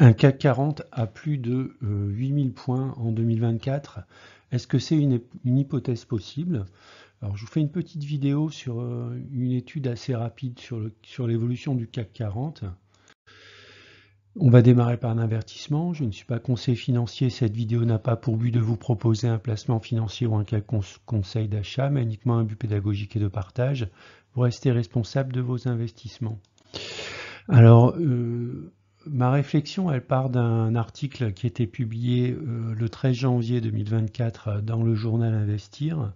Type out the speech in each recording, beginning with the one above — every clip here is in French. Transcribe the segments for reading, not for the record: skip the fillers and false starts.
Un CAC 40 à plus de 8000 points en 2024. Est-ce que c'est une hypothèse possible? Alors, je vous fais une petite vidéo sur une étude assez rapide sur l'évolution du CAC 40. On va démarrer par un avertissement. Je ne suis pas conseiller financier. Cette vidéo n'a pas pour but de vous proposer un placement financier ou un conseil d'achat, mais uniquement un but pédagogique et de partage. Vous restez responsable de vos investissements. Alors, ma réflexion, elle part d'un article qui a été publié le 13 janvier 2024 dans le journal Investir,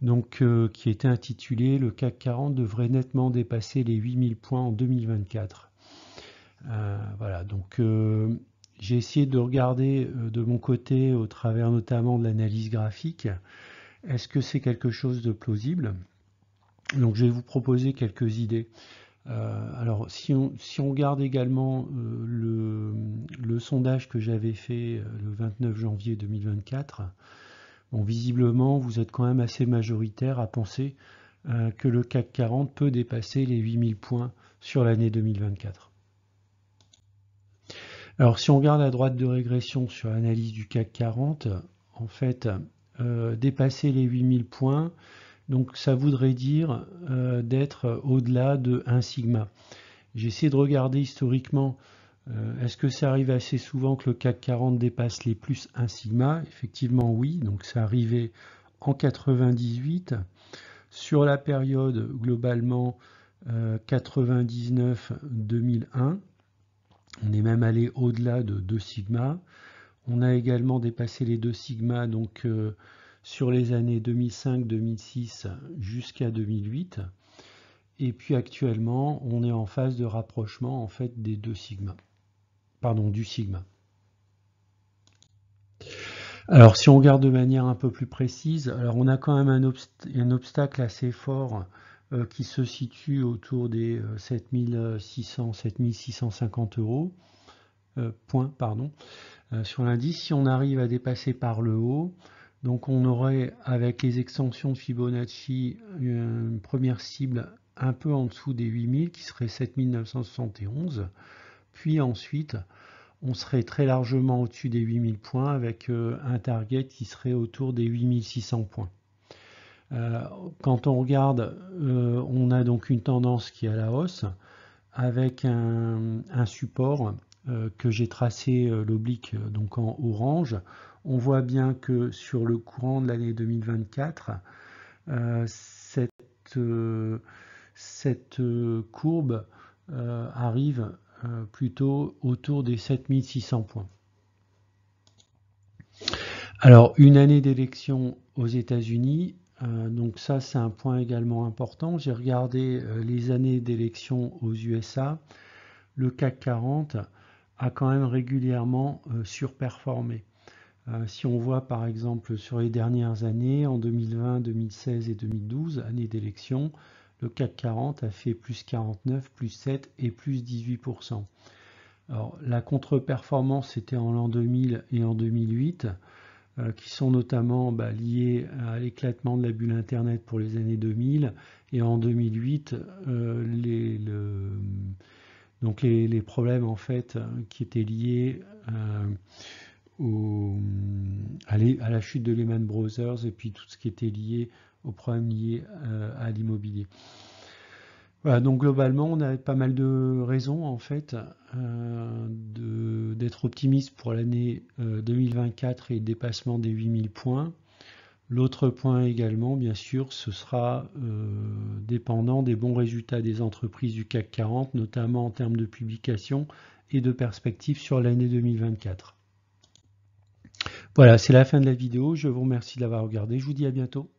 donc qui était intitulé « Le CAC 40 devrait nettement dépasser les 8000 points en 2024 ». Voilà, donc j'ai essayé de regarder de mon côté, au travers notamment de l'analyse graphique, est-ce que c'est quelque chose de plausible? Donc je vais vous proposer quelques idées. Alors, si on regarde également le sondage que j'avais fait le 29 janvier 2024, bon, visiblement, vous êtes quand même assez majoritaire à penser que le CAC 40 peut dépasser les 8000 points sur l'année 2024. Alors, si on regarde la droite de régression sur l'analyse du CAC 40, en fait, dépasser les 8000 points, donc ça voudrait dire d'être au-delà de 1 sigma. J'ai essayé de regarder historiquement, est-ce que ça arrive assez souvent que le CAC 40 dépasse les plus 1 sigma? Effectivement oui, donc ça arrivait en 98. Sur la période globalement 99-2001, on est même allé au-delà de 2 sigma. On a également dépassé les 2 sigma donc sur les années 2005-2006 jusqu'à 2008. Et puis actuellement, on est en phase de rapprochement en fait des 2 sigma. Pardon, du sigma. Alors si on regarde de manière un peu plus précise, alors on a quand même un obstacle assez fort qui se situe autour des 7600-7650 euros, points, pardon, sur l'indice. Si on arrive à dépasser par le haut, donc on aurait avec les extensions de Fibonacci une première cible un peu en dessous des 8000 qui serait 7971, puis ensuite on serait très largement au-dessus des 8000 points avec un target qui serait autour des 8600 points. Quand on regarde, on a donc une tendance qui est à la hausse avec un support que j'ai tracé l'oblique donc en orange. On voit bien que sur le courant de l'année 2024, cette courbe arrive plutôt autour des 7600 points. Alors, une année d'élection aux États-Unis, donc ça c'est un point également important. J'ai regardé les années d'élection aux USA. Le CAC 40 a quand même régulièrement surperformé. Si on voit par exemple sur les dernières années, en 2020, 2016 et 2012, année d'élection, le CAC 40 a fait plus 49, plus 7 et plus 18%. Alors, la contre-performance était en l'an 2000 et en 2008, qui sont notamment liées à l'éclatement de la bulle Internet pour les années 2000, et en 2008, les problèmes en fait qui étaient liés à la chute de Lehman Brothers et puis tout ce qui était lié aux problèmes liés à l'immobilier. Voilà, donc globalement, on a pas mal de raisons en fait d'être optimiste pour l'année 2024 et le dépassement des 8000 points. L'autre point également, bien sûr, ce sera dépendant des bons résultats des entreprises du CAC 40, notamment en termes de publication et de perspectives sur l'année 2024. Voilà, c'est la fin de la vidéo. Je vous remercie de l'avoir regardé. Je vous dis à bientôt.